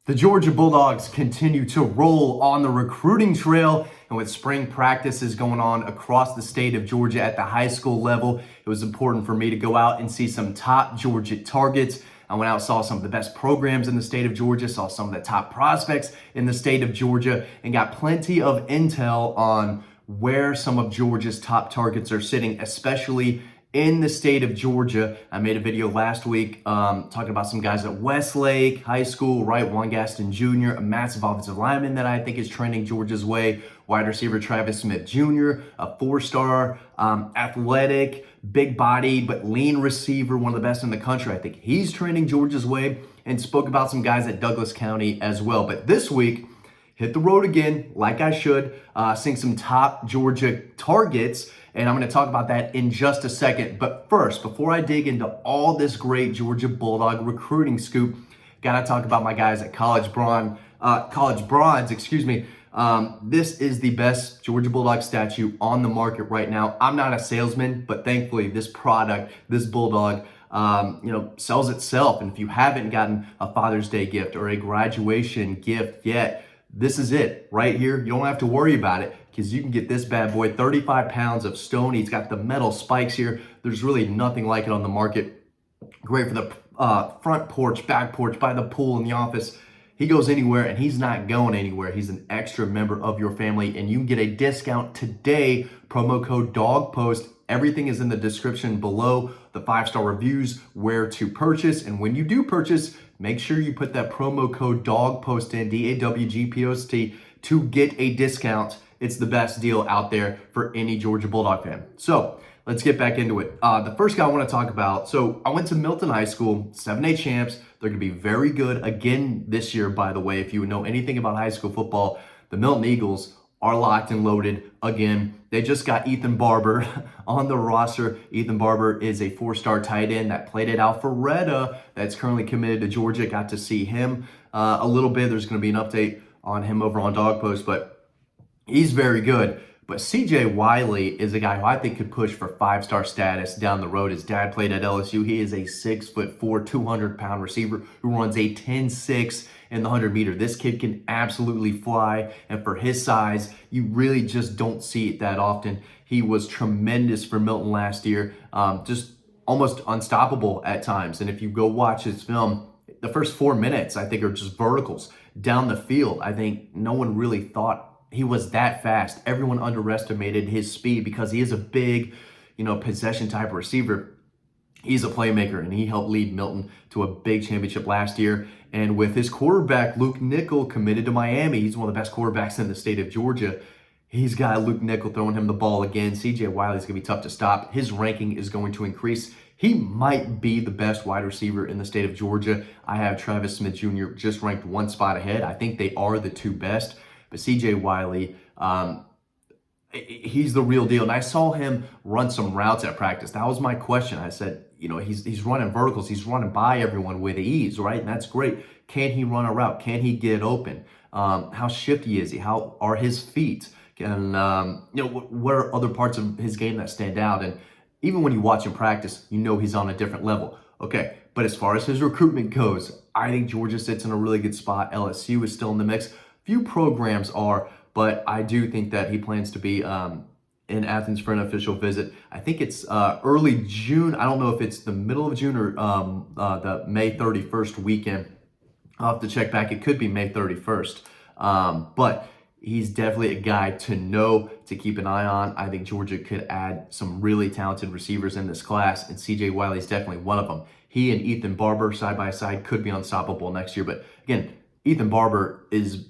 The Georgia Bulldogs continue to roll on the recruiting trail, and with spring practices going on across the state of Georgia at the high school level, it was important for me to go out and see some top Georgia targets. I went out, saw some of the best programs in the state of Georgia, saw some of the top prospects in the state of Georgia, and got plenty of intel on where some of Georgia's top targets are sitting, especially in the state of Georgia. I made a video last week talking about some guys at Westlake High School, right? Juan Gaston Jr., a massive offensive lineman that I think is trending Georgia's way. Wide receiver Travis Smith Jr., a four-star, athletic, big body, but lean receiver, one of the best in the country. I think he's trending Georgia's way, and spoke about some guys at Douglas County as well. But this week, hit the road again, like I should, seeing some top Georgia targets, and I'm going to talk about that in just a second. But first, before I dig into all this great Georgia Bulldog recruiting scoop, got to talk about my guys at College Bronze. This is the best Georgia Bulldog statue on the market right now. I'm not a salesman, but thankfully this product, this Bulldog, sells itself. And if you haven't gotten a Father's Day gift or a graduation gift yet, this is it right here. You don't have to worry about it because you can get this bad boy, 35 pounds of stone. He's got the metal spikes here. There's really nothing like it on the market. Great for the front porch, back porch, by the pool, in the office. He goes anywhere and he's not going anywhere. He's an extra member of your family, and you can get a discount today. Promo code DOGPOST. Everything is in the description below. The 5-star reviews, where to purchase. And when you do purchase, make sure you put that promo code DOGPOST in, DAWGPOST, to get a discount. It's the best deal out there for any Georgia Bulldog fan. So let's get back into it. The first guy I want to talk about, so I went to Milton High School, 7A champs. They're going to be very good again this year, by the way. If you know anything about high school football, the Milton Eagles are locked and loaded again. They just got Ethan Barber on the roster. Ethan Barber is a 4-star tight end that played at Alpharetta, that's currently committed to Georgia. Got to see him a little bit. There's going to be an update on him over on Dog Post, but he's very good. But CJ Wiley is a guy who I think could push for 5-star status down the road. His dad played at LSU. He is a 6'4", 200-pound receiver who runs a 10.6 in the 100-meter. This kid can absolutely fly, and for his size, you really just don't see it that often. He was tremendous for Milton last year, just almost unstoppable at times. And if you go watch his film, the first 4 minutes, I think, are just verticals down the field. I think no one really thought he was that fast. Everyone underestimated his speed because he is a big, possession type of receiver. He's a playmaker, and he helped lead Milton to a big championship last year. And with his quarterback, Luke Nickel, committed to Miami, he's one of the best quarterbacks in the state of Georgia. He's got Luke Nickel throwing him the ball again. CJ Wiley's going to be tough to stop. His ranking is going to increase. He might be the best wide receiver in the state of Georgia. I have Travis Smith Jr. just ranked one spot ahead. I think they are the two best. But CJ Wiley, he's the real deal. And I saw him run some routes at practice. That was my question. I said, he's running verticals. He's running by everyone with ease, right? And that's great. Can he run a route? Can he get open? How shifty is he? How are his feet? And, what are other parts of his game that stand out? And even when you watch him practice, he's on a different level. Okay, but as far as his recruitment goes, I think Georgia sits in a really good spot. LSU is still in the mix. Few programs are, but I do think that he plans to be in Athens for an official visit. I think it's early June. I don't know if it's the middle of June or the May 31st weekend. I'll have to check back. It could be May 31st. But he's definitely a guy to know, to keep an eye on. I think Georgia could add some really talented receivers in this class, and CJ Wiley is definitely one of them. He and Ethan Barber side by side could be unstoppable next year. But again, Ethan Barber is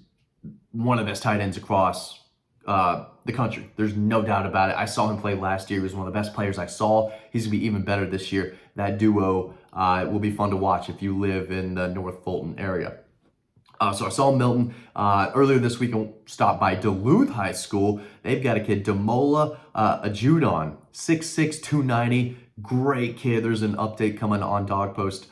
one of the best tight ends across the country. There's no doubt about it. I saw him play last year. He was one of the best players I saw. He's going to be even better this year. That duo will be fun to watch if you live in the North Fulton area. So I saw Milton earlier this week. I stopped by Duluth High School. They've got a kid, Damola Ajudon, 6'6", 290. Great kid. There's an update coming on Dog Post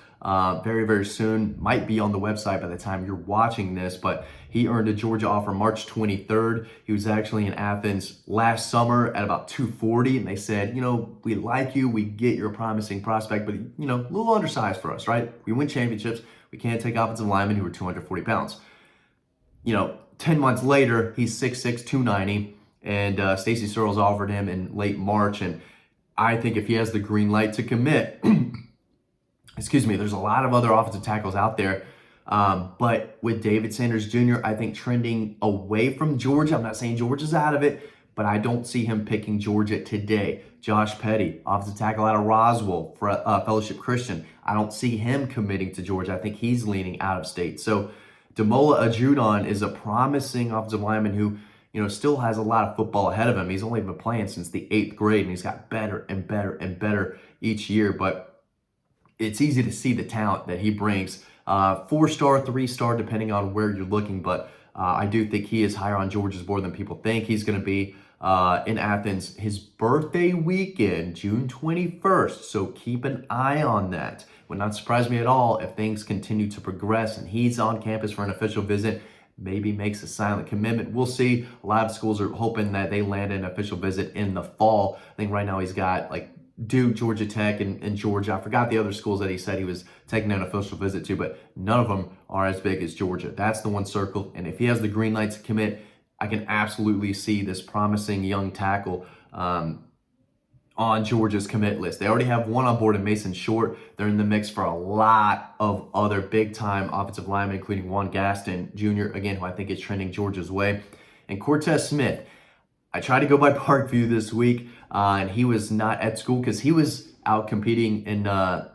very, very soon. Might be on the website by the time you're watching this, but he earned a Georgia offer March 23rd. He was actually in Athens last summer at about 240, and they said, we like you, we get you're a promising prospect, but, a little undersized for us, right? We win championships. We can't take offensive linemen who are 240 pounds. 10 months later, he's 6'6", 290, and Stacey Searles offered him in late March. And I think if he has the green light to commit, excuse me, there's a lot of other offensive tackles out there. But with David Sanders Jr., I think trending away from Georgia. I'm not saying Georgia's out of it, but I don't see him picking Georgia today. Josh Petty, offensive tackle out of Roswell, for Fellowship Christian. I don't see him committing to Georgia. I think he's leaning out of state. So Damola Ajudon is a promising offensive lineman who, still has a lot of football ahead of him. He's only been playing since the 8th grade, and he's got better and better and better each year. But it's easy to see the talent that he brings. 4-star, 3-star, depending on where you're looking. But I do think he is higher on Georgia's board than people think. He's going to be in Athens his birthday weekend, June 21st. So keep an eye on that. Would not surprise me at all if things continue to progress and he's on campus for an official visit. Maybe makes a silent commitment. We'll see. A lot of schools are hoping that they land an official visit in the fall. I think right now he's got like Duke, Georgia Tech, and Georgia. I forgot the other schools that he said he was taking an official visit to, but none of them are as big as Georgia. That's the one circled. And if he has the green light to commit, I can absolutely see this promising young tackle on Georgia's commit list. They already have one on board in Mason Short. They're in the mix for a lot of other big-time offensive linemen, including Juan Gaston Jr., again, who I think is trending Georgia's way. And Cortez Smith, I tried to go by Parkview this week, and he was not at school because he was out competing in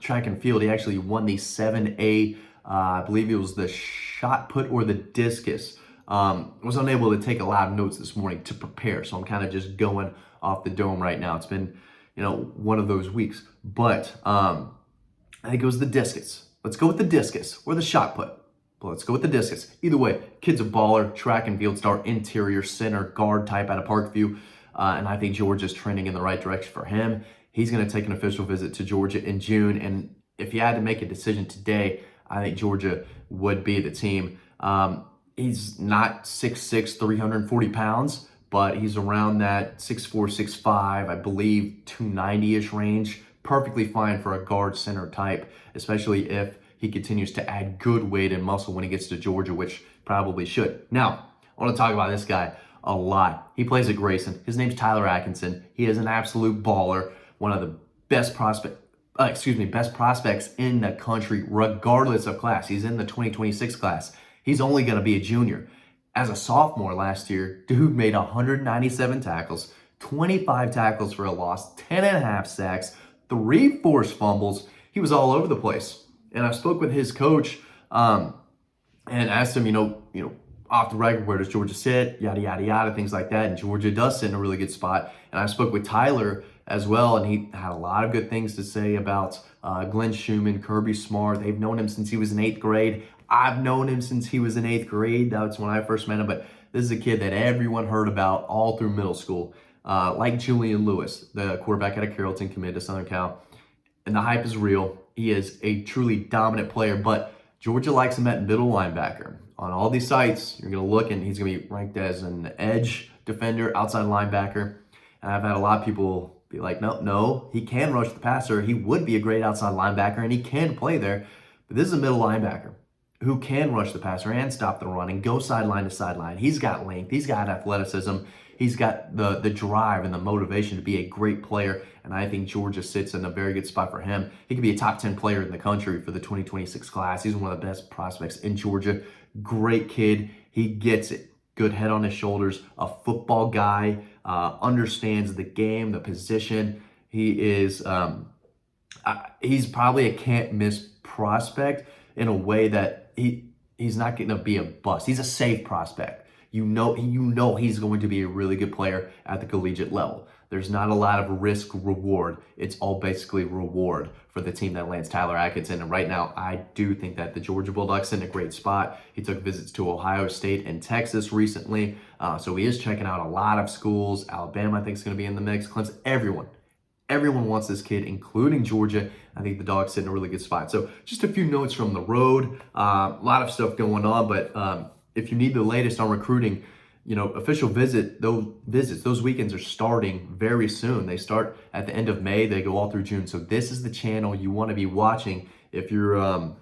track and field. He actually won the 7A, I believe it was the shot put or the discus. Was unable to take a lot of notes this morning to prepare, so I'm kind of just going off the dome right now. It's been one of those weeks. But I think it was the discus. Let's go with the discus or the shot put. But let's go with the discus. Either way, kid's a baller, track and field star, interior, center, guard type out of Parkview. And I think Georgia's trending in the right direction for him. He's going to take an official visit to Georgia in June. And if you had to make a decision today, I think Georgia would be the team. He's not 6'6", 340 pounds. But he's around that 6'4", 6'5", I believe 290-ish range. Perfectly fine for a guard center type, especially if he continues to add good weight and muscle when he gets to Georgia, which probably should. Now, I want to talk about this guy a lot. He plays at Grayson. His name's Tyler Atkinson. He is an absolute baller, one of the best prospects in the country, regardless of class. He's in the 2026 class. He's only going to be a junior. As a sophomore last year, dude made 197 tackles, 25 tackles for a loss, 10.5 sacks, 3 forced fumbles. He was all over the place. And I spoke with his coach and asked him, off the record, where does Georgia sit? Yada, yada, yada, things like that. And Georgia does sit in a really good spot. And I spoke with Tyler as well, and he had a lot of good things to say about Glenn Schumann, Kirby Smart. They've known him since he was in 8th grade. I've known him since he was in 8th grade. That's when I first met him. But this is a kid that everyone heard about all through middle school. Like Julian Lewis, the quarterback out of Carrollton, committed to Southern Cal. And the hype is real. He is a truly dominant player. But Georgia likes him at middle linebacker. On all these sites, you're going to look, and he's going to be ranked as an edge defender, outside linebacker. And I've had a lot of people be like, no, he can rush the passer. He would be a great outside linebacker, and he can play there. But this is a middle linebacker who can rush the passer and stop the run and go sideline to sideline. He's got length. He's got athleticism. He's got the drive and the motivation to be a great player. And I think Georgia sits in a very good spot for him. He could be a top 10 player in the country for the 2026 class. He's one of the best prospects in Georgia. Great kid. He gets it. Good head on his shoulders. A football guy. Understands the game, the position. He is, he's probably a can't miss prospect in a way that he's not going to be a bust. He's a safe prospect. You know he's going to be a really good player at the collegiate level. There's not a lot of risk reward. It's all basically reward for the team that lands Tyler Atkinson. And right now, I do think that the Georgia Bulldogs in a great spot. He took visits to Ohio State and Texas recently. So he is checking out a lot of schools. Alabama, I think, is going to be in the mix. Clemson, everyone wants this kid, including Georgia. I think the Dogs sit in a really good spot. So just a few notes from the road. A lot of stuff going on, but if you need the latest on recruiting, official those weekends are starting very soon. They start at the end of May. They go all through June. So this is the channel you want to be watching if you're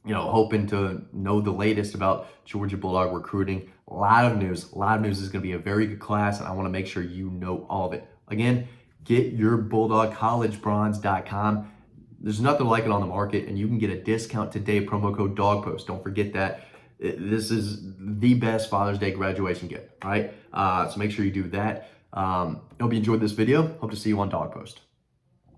hoping to know the latest about Georgia Bulldog recruiting. A lot of news. A lot of news. Is going to be a very good class, and I want to make sure you know all of it. Again, get your BulldogCollegeBronze.com. There's nothing like it on the market, and you can get a discount today, promo code DOGPOST. Don't forget that. This is the best Father's Day graduation gift, all right? So make sure you do that. Hope you enjoyed this video. Hope to see you on DogPost.